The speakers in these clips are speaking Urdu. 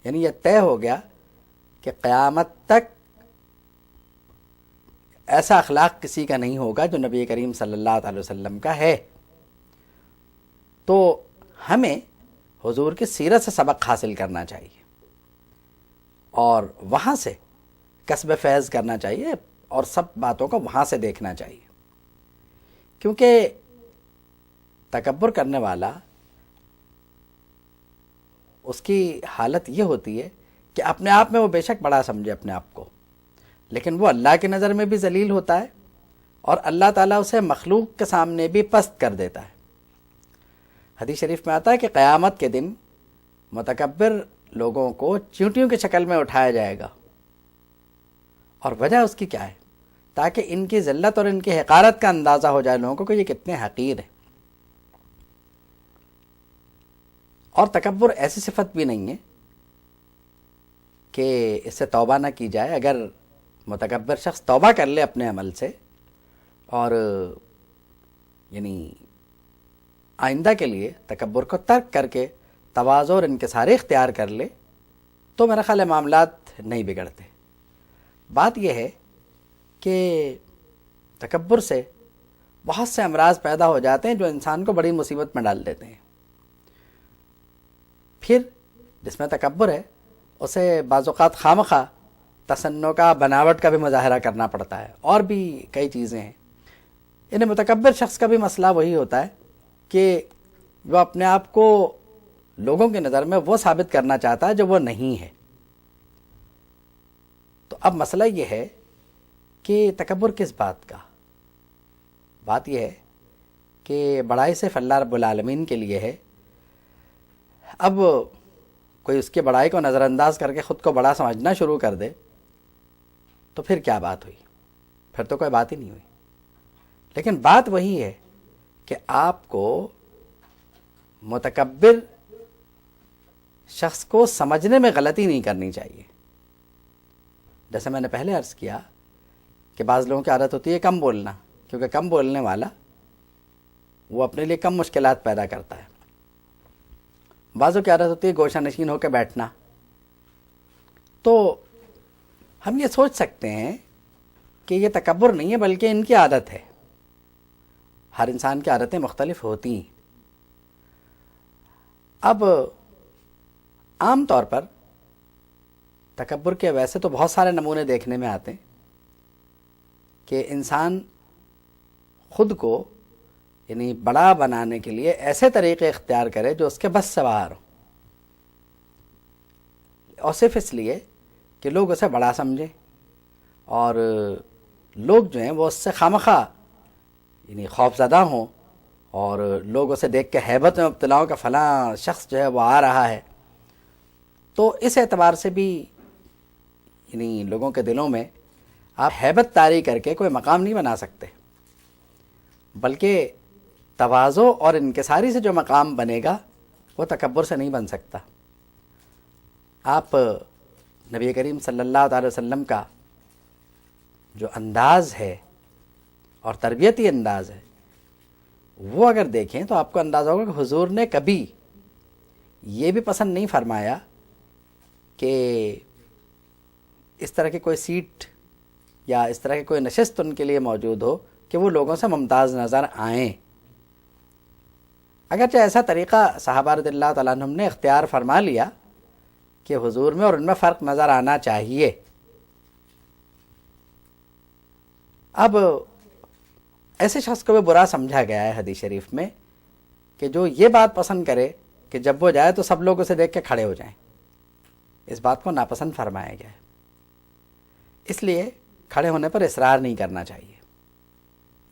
یعنی یہ طے ہو گیا کہ قیامت تک ایسا اخلاق کسی کا نہیں ہوگا جو نبی کریم صلی اللہ علیہ وسلم کا ہے۔ تو ہمیں حضور کی سیرت سے سبق حاصل کرنا چاہیے اور وہاں سے کسب فیض کرنا چاہیے اور سب باتوں کو وہاں سے دیکھنا چاہیے، کیونکہ تکبر کرنے والا اس کی حالت یہ ہوتی ہے کہ اپنے آپ میں وہ بے شک بڑا سمجھے اپنے آپ کو، لیکن وہ اللہ کی نظر میں بھی ذلیل ہوتا ہے اور اللہ تعالیٰ اسے مخلوق کے سامنے بھی پست کر دیتا ہے۔ حدیث شریف میں آتا ہے کہ قیامت کے دن متکبر لوگوں کو چیونٹیوں کی شکل میں اٹھایا جائے گا، اور وجہ اس کی کیا ہے؟ تاکہ ان کی ذلت اور ان کی حقارت کا اندازہ ہو جائے لوگوں کو کہ یہ کتنے حقیر ہیں۔ اور تکبر ایسی صفت بھی نہیں ہے کہ اس سے توبہ نہ کی جائے۔ اگر متکبر شخص توبہ کر لے اپنے عمل سے اور یعنی آئندہ کے لیے تکبر کو ترک کر کے تواضع اور انکساری اختیار کر لے تو میرا خیال ہے معاملات نہیں بگڑتے۔ بات یہ ہے کہ تکبر سے بہت سے امراض پیدا ہو جاتے ہیں جو انسان کو بڑی مصیبت میں ڈال دیتے ہیں۔ پھر جس میں تکبر ہے اسے بعض اوقات خواہ تصنع کا، بناوٹ کا بھی مظاہرہ کرنا پڑتا ہے، اور بھی کئی چیزیں ہیں۔ انہیں متکبر شخص کا بھی مسئلہ وہی ہوتا ہے کہ وہ اپنے آپ کو لوگوں کی نظر میں وہ ثابت کرنا چاہتا ہے جو وہ نہیں ہے۔ تو اب مسئلہ یہ ہے کہ تکبر کس بات کا؟ بات یہ ہے کہ بڑائی صرف اللہ رب العالمین کے لیے ہے۔ اب کوئی اس کی بڑائی کو نظر انداز کر کے خود کو بڑا سمجھنا شروع کر دے تو پھر کیا بات ہوئی؟ پھر تو کوئی بات ہی نہیں ہوئی۔ لیکن بات وہی ہے کہ آپ کو متکبر شخص کو سمجھنے میں غلطی نہیں کرنی چاہیے۔ جیسے میں نے پہلے عرض کیا کہ بعض لوگوں کی عادت ہوتی ہے کم بولنا، کیونکہ کم بولنے والا وہ اپنے لیے کم مشکلات پیدا کرتا ہے۔ بعضوں کی عادت ہوتی ہے گوشہ نشین ہو کے بیٹھنا۔ تو ہم یہ سوچ سکتے ہیں کہ یہ تکبر نہیں ہے بلکہ ان کی عادت ہے۔ ہر انسان کی عادتیں مختلف ہوتی ہیں۔ اب عام طور پر تکبر کے ویسے تو بہت سارے نمونے دیکھنے میں آتے ہیں کہ انسان خود کو یعنی بڑا بنانے کے لیے ایسے طریقے اختیار کرے جو اس کے بس سے باہر ہوں، اور صرف اس لیے کہ لوگ اسے بڑا سمجھیں اور لوگ جو ہیں وہ اس سے خامخواہ یعنی خوف زدہ ہوں، اور لوگ اسے دیکھ کے ہیبت میں مبتلا ہوں کہ فلاں شخص جو ہے وہ آ رہا ہے۔ تو اس اعتبار سے بھی یعنی لوگوں کے دلوں میں آپ ہیبت طاری کر کے کوئی مقام نہیں بنا سکتے، بلکہ تواضع اور انکساری سے جو مقام بنے گا وہ تکبر سے نہیں بن سکتا۔ آپ نبی کریم صلی اللہ علیہ وسلم کا جو انداز ہے اور تربیتی انداز ہے وہ اگر دیکھیں تو آپ کو اندازہ ہوگا کہ حضور نے کبھی یہ بھی پسند نہیں فرمایا کہ اس طرح کی کوئی سیٹ یا اس طرح کی کوئی نشست ان کے لیے موجود ہو کہ وہ لوگوں سے ممتاز نظر آئیں۔ اگرچہ ایسا طریقہ صحابہ رضی اللہ تعالیٰ عنہم نے اختیار فرما لیا کہ حضور میں اور ان میں فرق نظر آنا چاہیے۔ اب ایسے شخص کو بھی برا سمجھا گیا ہے حدیث شریف میں کہ جو یہ بات پسند کرے کہ جب وہ جائے تو سب لوگ اسے دیکھ کے کھڑے ہو جائیں، اس بات کو ناپسند فرمایا گیا ہے۔ اس لیے کھڑے ہونے پر اصرار نہیں کرنا چاہیے،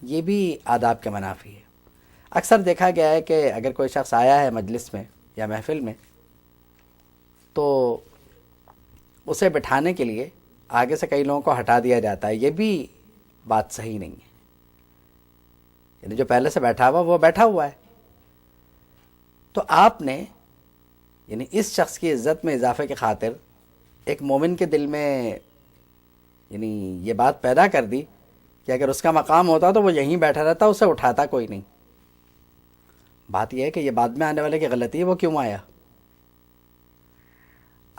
یہ بھی آداب کے منافی ہے۔ اکثر دیکھا گیا ہے کہ اگر کوئی شخص آیا ہے مجلس میں یا محفل میں تو اسے بٹھانے کے لیے آگے سے کئی لوگوں کو ہٹا دیا جاتا ہے، یہ بھی بات صحیح نہیں ہے۔ یعنی جو پہلے سے بیٹھا ہوا وہ بیٹھا ہوا ہے، تو آپ نے یعنی اس شخص کی عزت میں اضافے کی خاطر ایک مومن کے دل میں یعنی یہ بات پیدا کر دی کہ اگر اس کا مقام ہوتا تو وہ یہیں بیٹھا رہتا، اسے اٹھاتا کوئی نہیں۔ بات یہ ہے کہ یہ بعد میں آنے والے کی غلطی ہے، وہ کیوں آیا؟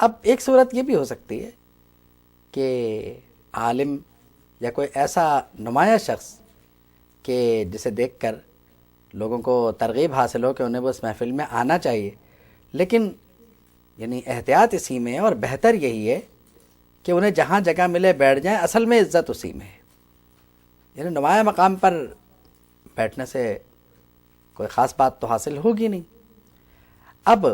اب ایک صورت یہ بھی ہو سکتی ہے کہ عالم یا کوئی ایسا نمایاں شخص کہ جسے دیکھ کر لوگوں کو ترغیب حاصل ہو کہ انہیں وہ اس محفل میں آنا چاہیے، لیکن یعنی احتیاط اسی میں ہے اور بہتر یہی ہے کہ انہیں جہاں جگہ ملے بیٹھ جائیں، اصل میں عزت اسی میں ہے، یعنی نمایاں مقام پر بیٹھنے سے کوئی خاص بات تو حاصل ہوگی نہیں۔ اب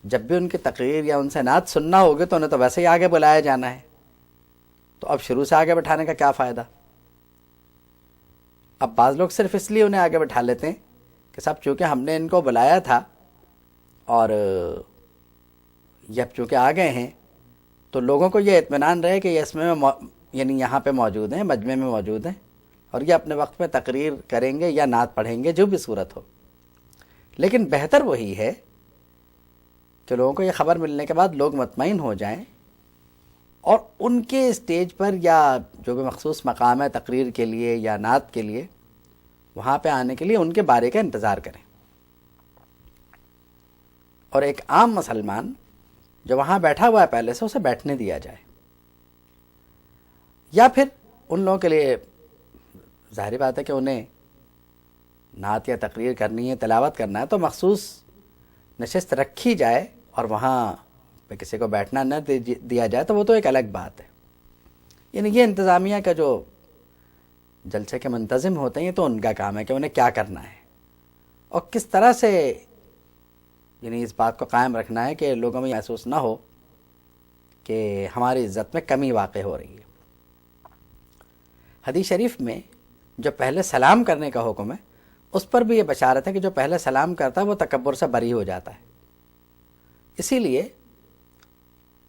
جب بھی ان کی تقریر یا ان سے نعت سننا ہوگی تو انہیں تو ویسے ہی آگے بلایا جانا ہے، تو اب شروع سے آگے بٹھانے کا کیا فائدہ؟ اب بعض لوگ صرف اس لیے انہیں آگے بٹھا لیتے ہیں کہ صاحب چونکہ ہم نے ان کو بلایا تھا اور یہ اب چونکہ آ گئے ہیں تو لوگوں کو یہ اطمینان رہے کہ یہ اس میں یعنی یہاں پہ موجود ہیں، مجمع میں موجود ہیں، اور یہ اپنے وقت میں تقریر کریں گے یا نعت پڑھیں گے، جو بھی صورت ہو۔ لیکن بہتر وہی ہے کہ لوگوں کو یہ خبر ملنے کے بعد لوگ مطمئن ہو جائیں اور ان کے اسٹیج پر یا جو بھی مخصوص مقام ہے تقریر کے لیے یا نعت کے لیے، وہاں پہ آنے کے لیے ان کے بارے کا انتظار کریں، اور ایک عام مسلمان جو وہاں بیٹھا ہوا ہے پہلے سے، اسے بیٹھنے دیا جائے۔ یا پھر ان لوگوں کے لیے ظاہری بات ہے کہ انہیں نعت یا تقریر کرنی ہے، تلاوت کرنا ہے، تو مخصوص نشست رکھی جائے اور وہاں پہ کسی کو بیٹھنا نہ دیا جائے، تو وہ تو ایک الگ بات ہے۔ یعنی یہ انتظامیہ کا جو جلسے کے منتظم ہوتے ہیں، یہ تو ان کا کام ہے کہ انہیں کیا کرنا ہے اور کس طرح سے یعنی اس بات کو قائم رکھنا ہے کہ لوگوں میں محسوس نہ ہو کہ ہماری عزت میں کمی واقع ہو رہی ہے۔ حدیث شریف میں جو پہلے سلام کرنے کا حکم ہے، اس پر بھی یہ بشارت ہے کہ جو پہلے سلام کرتا ہے وہ تکبر سے بری ہو جاتا ہے، اسی لیے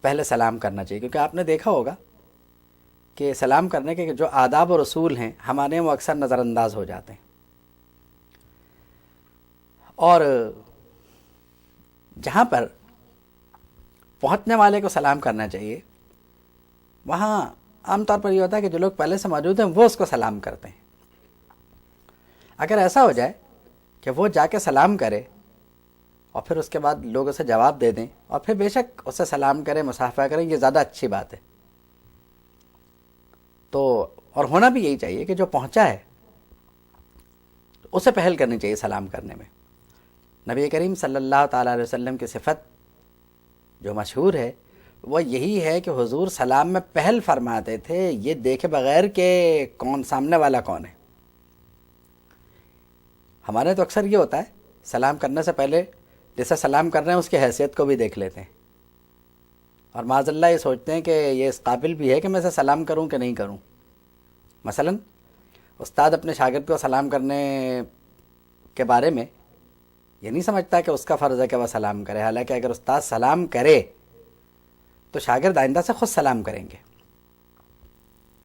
پہلے سلام کرنا چاہیے، کیونکہ آپ نے دیکھا ہوگا کہ سلام کرنے کے جو آداب و رسول ہیں ہمارے وہ اکثر نظر انداز ہو جاتے ہیں، اور جہاں پر پہنچنے والے کو سلام کرنا چاہیے وہاں عام طور پر یہ ہوتا ہے کہ جو لوگ پہلے سے موجود ہیں وہ اس کو سلام کرتے ہیں۔ اگر ایسا ہو جائے کہ وہ جا کے سلام کرے اور پھر اس کے بعد لوگ اسے جواب دے دیں اور پھر بے شک اسے سلام کریں، مصافحہ کریں، یہ زیادہ اچھی بات ہے۔ تو اور ہونا بھی یہی چاہیے کہ جو پہنچا ہے اسے پہل کرنی چاہیے سلام کرنے میں۔ نبی کریم صلی اللہ تعالیٰ علیہ وسلم کی صفت جو مشہور ہے وہ یہی ہے کہ حضور سلام میں پہل فرماتے تھے، یہ دیکھے بغیر کہ کون سامنے والا کون ہے۔ ہمارے تو اکثر یہ ہوتا ہے سلام کرنے سے پہلے جیسے سلام کر رہے ہیں اس کی حیثیت کو بھی دیکھ لیتے ہیں، اور معاذ اللہ یہ سوچتے ہیں کہ یہ اس قابل بھی ہے کہ میں اسے سلام کروں کہ نہیں کروں۔ مثلا استاد اپنے شاگرد کو سلام کرنے کے بارے میں یہ نہیں سمجھتا کہ اس کا فرض ہے کہ وہ سلام کرے، حالانکہ اگر استاد سلام کرے تو شاگرد آئندہ سے خود سلام کریں گے۔